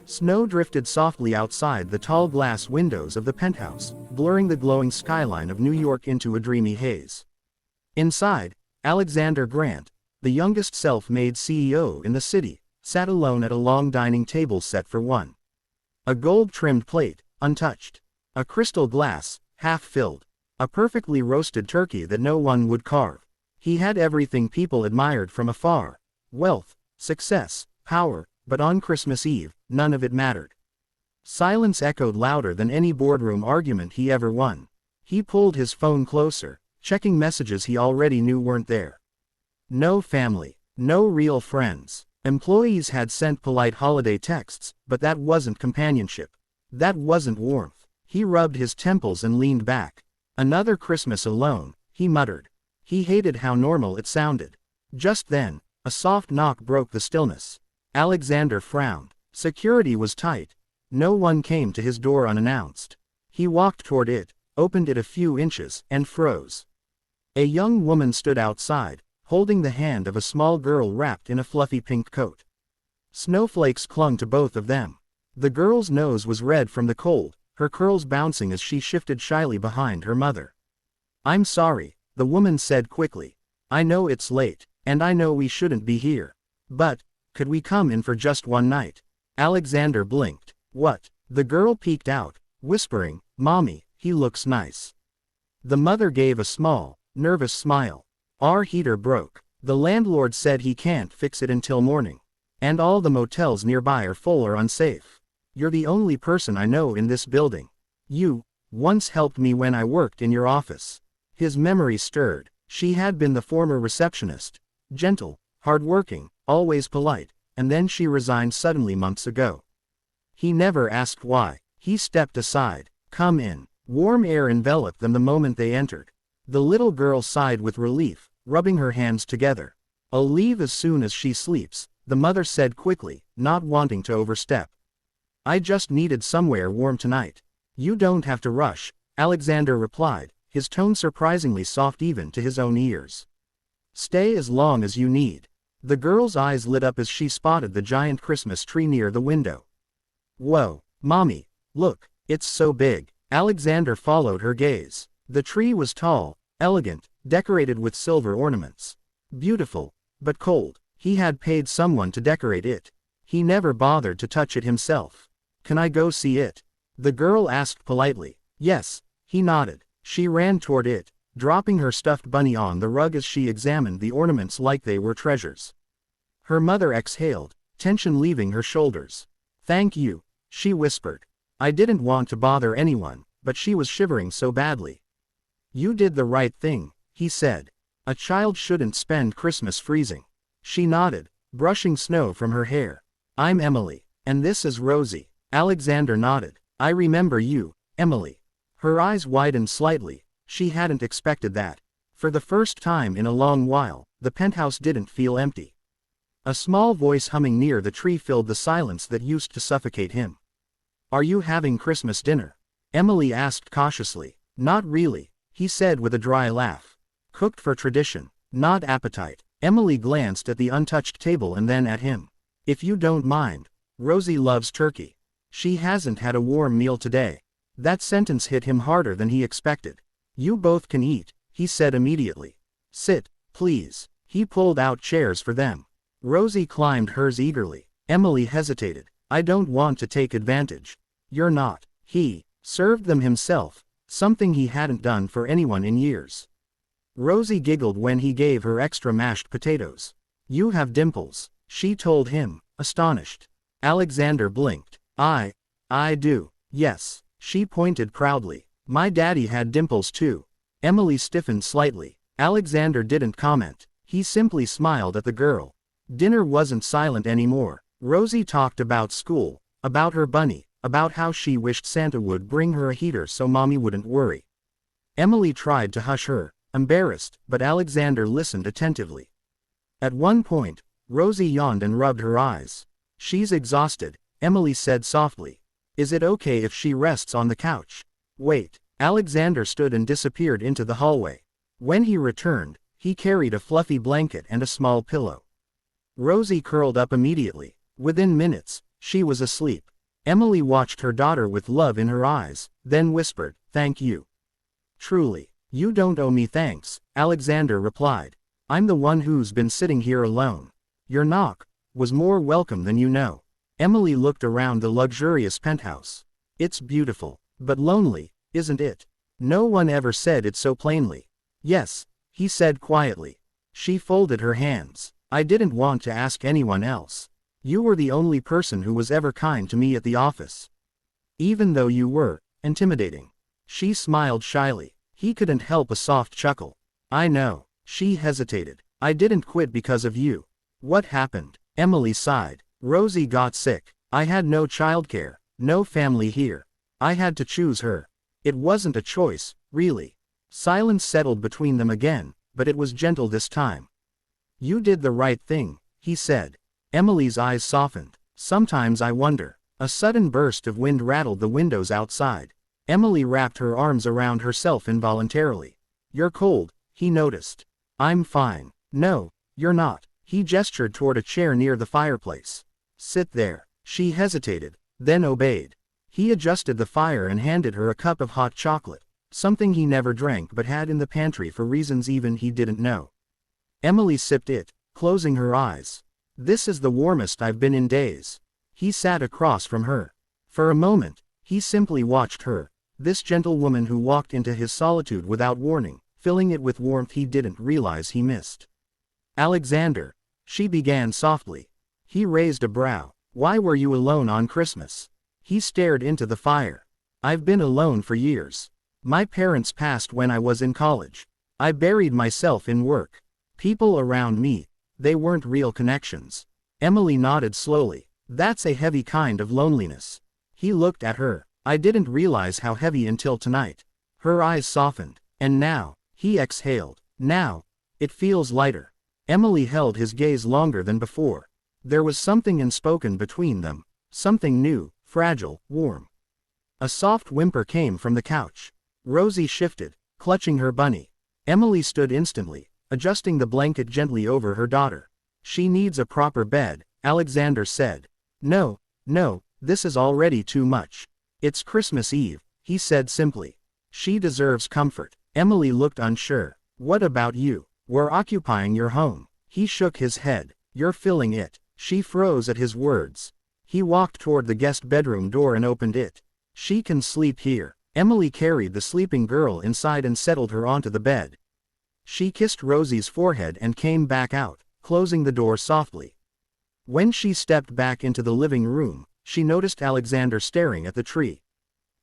Snow drifted softly outside the tall glass windows of the penthouse, blurring the glowing skyline of New York into a dreamy haze. Inside, Alexander Grant, the youngest self-made CEO in the city, sat alone at a long dining table set for one. A gold-trimmed plate, untouched. A crystal glass, half-filled. A perfectly roasted turkey that no one would carve. He had everything people admired from afar. Wealth, success, power, but on Christmas Eve, none of it mattered. Silence echoed louder than any boardroom argument he ever won. He pulled his phone closer, checking messages he already knew weren't there. No family, no real friends. Employees had sent polite holiday texts, but that wasn't companionship. That wasn't warmth. He rubbed his temples and leaned back. Another Christmas alone, he muttered. He hated how normal it sounded. Just then, a soft knock broke the stillness. Alexander frowned. Security was tight. No one came to his door unannounced. He walked toward it, opened it a few inches, and froze. A young woman stood outside, holding the hand of a small girl wrapped in a fluffy pink coat. Snowflakes clung to both of them. The girl's nose was red from the cold, her curls bouncing as she shifted shyly behind her mother. "I'm sorry," the woman said quickly. "I know it's late, and I know we shouldn't be here. But, could we come in for just one night?" Alexander blinked. "What?" The girl peeked out, whispering, "Mommy, he looks nice." The mother gave a small, nervous smile. "Our heater broke. The landlord said he can't fix it until morning. And all the motels nearby are full or unsafe. You're the only person I know in this building. You once helped me when I worked in your office." His memory stirred. She had been the former receptionist. Gentle, hardworking, always polite, and then she resigned suddenly months ago. He never asked why. He stepped aside. "Come in." Warm air enveloped them the moment they entered. The little girl sighed with relief, rubbing her hands together. "I'll leave as soon as she sleeps," the mother said quickly, not wanting to overstep. "I just needed somewhere warm tonight." "You don't have to rush," Alexander replied, his tone surprisingly soft even to his own ears. "Stay as long as you need." The girl's eyes lit up as she spotted the giant Christmas tree near the window. "Whoa, Mommy, look, it's so big." Alexander followed her gaze. The tree was tall, elegant, decorated with silver ornaments. Beautiful, but cold. He had paid someone to decorate it. He never bothered to touch it himself. "Can I go see it?" the girl asked politely. "Yes," he nodded. She ran toward it, dropping her stuffed bunny on the rug as she examined the ornaments like they were treasures. Her mother exhaled, tension leaving her shoulders. "Thank you," she whispered. "I didn't want to bother anyone, but she was shivering so badly." "You did the right thing," he said. "A child shouldn't spend Christmas freezing." She nodded, brushing snow from her hair. "I'm Emily, and this is Rosie." Alexander nodded. "I remember you, Emily." Her eyes widened slightly. She hadn't expected that. For the first time in a long while, the penthouse didn't feel empty. A small voice humming near the tree filled the silence that used to suffocate him. "Are you having Christmas dinner?" Emily asked cautiously. "Not really," he said with a dry laugh. "Cooked for tradition, not appetite." Emily glanced at the untouched table and then at him. "If you don't mind, Rosie loves turkey. She hasn't had a warm meal today." That sentence hit him harder than he expected. "You both can eat," he said immediately. "Sit, please." He pulled out chairs for them. Rosie climbed hers eagerly. Emily hesitated. "I don't want to take advantage." "You're not." He served them himself, something he hadn't done for anyone in years. Rosie giggled when he gave her extra mashed potatoes. "You have dimples," she told him, astonished. Alexander blinked. I do, yes." She pointed proudly. "My daddy had dimples too." Emily stiffened slightly. Alexander didn't comment. He simply smiled at the girl. Dinner wasn't silent anymore. Rosie talked about school, about her bunny, about how she wished Santa would bring her a heater so Mommy wouldn't worry. Emily tried to hush her, embarrassed, but Alexander listened attentively. At one point, Rosie yawned and rubbed her eyes. "She's exhausted," Emily said softly. "Is it okay if she rests on the couch?" "Wait." Alexander stood and disappeared into the hallway. When he returned, he carried a fluffy blanket and a small pillow. Rosie curled up immediately. Within minutes, she was asleep. Emily watched her daughter with love in her eyes, then whispered, "Thank you." "Truly, you don't owe me thanks," Alexander replied. "I'm the one who's been sitting here alone. Your knock was more welcome than you know." Emily looked around the luxurious penthouse. "It's beautiful, but lonely, isn't it?" "No one ever said it so plainly." "Yes," he said quietly. She folded her hands. "I didn't want to ask anyone else. You were the only person who was ever kind to me at the office. Even though you were intimidating." She smiled shyly. He couldn't help a soft chuckle. "I know." She hesitated. "I didn't quit because of you." "What happened?" Emily sighed. "Rosie got sick. I had no childcare, no family here. I had to choose her. It wasn't a choice, really." Silence settled between them again, but it was gentle this time. "You did the right thing," he said. Emily's eyes softened. "Sometimes I wonder." A sudden burst of wind rattled the windows outside. Emily wrapped her arms around herself involuntarily. "You're cold," he noticed. "I'm fine." "No, you're not." He gestured toward a chair near the fireplace. "Sit there." She hesitated, then obeyed. He adjusted the fire and handed her a cup of hot chocolate, something he never drank but had in the pantry for reasons even he didn't know. Emily sipped it, closing her eyes. "This is the warmest I've been in days." He sat across from her. For a moment, he simply watched her, this gentle woman who walked into his solitude without warning, filling it with warmth he didn't realize he missed. "Alexander," she began softly. He raised a brow. "Why were you alone on Christmas?" He stared into the fire. "I've been alone for years. My parents passed when I was in college. I buried myself in work. People around me, they weren't real connections." Emily nodded slowly. "That's a heavy kind of loneliness." He looked at her. "I didn't realize how heavy until tonight." Her eyes softened. "And now," he exhaled. "Now, it feels lighter." Emily held his gaze longer than before. There was something unspoken between them, something new, fragile, warm. A soft whimper came from the couch. Rosie shifted, clutching her bunny. Emily stood instantly, adjusting the blanket gently over her daughter. "She needs a proper bed," Alexander said. No, this is already too much." "It's Christmas Eve," he said simply. "She deserves comfort." Emily looked unsure. "What about you? We're occupying your home." He shook his head. "You're filling it." She froze at his words. He walked toward the guest bedroom door and opened it. "She can sleep here." Emily carried the sleeping girl inside and settled her onto the bed. She kissed Rosie's forehead and came back out, closing the door softly. When she stepped back into the living room, she noticed Alexander staring at the tree.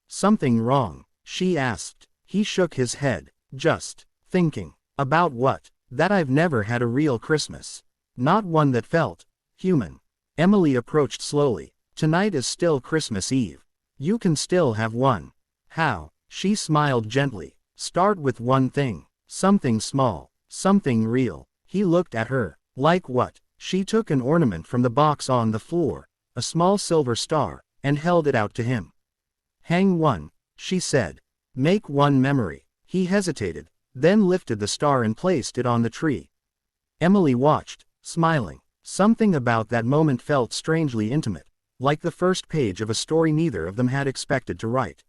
"Something wrong?" she asked. He shook his head. "Just thinking." "About what?" "That I've never had a real Christmas. Not one that felt human." Emily approached slowly. "Tonight is still Christmas Eve. You can still have one." "How?" She smiled gently. "Start with one thing. Something small. Something real." He looked at her. "Like what?" She took an ornament from the box on the floor, a small silver star, and held it out to him. "Hang one," she said. "Make one memory." He hesitated, then lifted the star and placed it on the tree. Emily watched, smiling. Something about that moment felt strangely intimate, like the first page of a story neither of them had expected to write.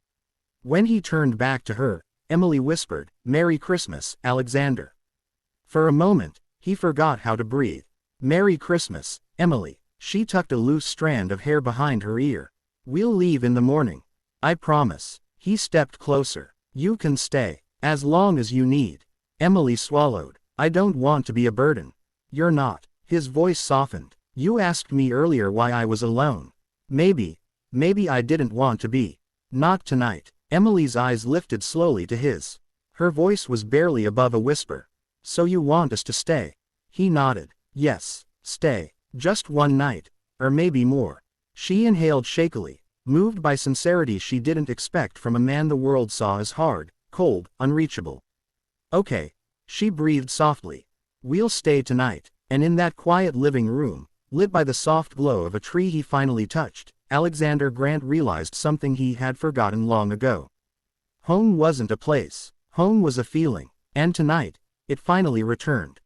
When he turned back to her, Emily whispered, "Merry Christmas, Alexander." For a moment, he forgot how to breathe. "Merry Christmas, Emily." She tucked a loose strand of hair behind her ear. "We'll leave in the morning. I promise." He stepped closer. "You can stay, as long as you need." Emily swallowed. "I don't want to be a burden." "You're not." His voice softened. "You asked me earlier why I was alone. Maybe I didn't want to be. Not tonight." Emily's eyes lifted slowly to his. Her voice was barely above a whisper. "So you want us to stay?" He nodded. "Yes, stay. Just one night. Or maybe more." She inhaled shakily, moved by sincerity she didn't expect from a man the world saw as hard, cold, unreachable. "Okay." She breathed softly. "We'll stay tonight." And in that quiet living room, lit by the soft glow of a tree he finally touched, Alexander Grant realized something he had forgotten long ago. Home wasn't a place. Home was a feeling. And tonight, it finally returned.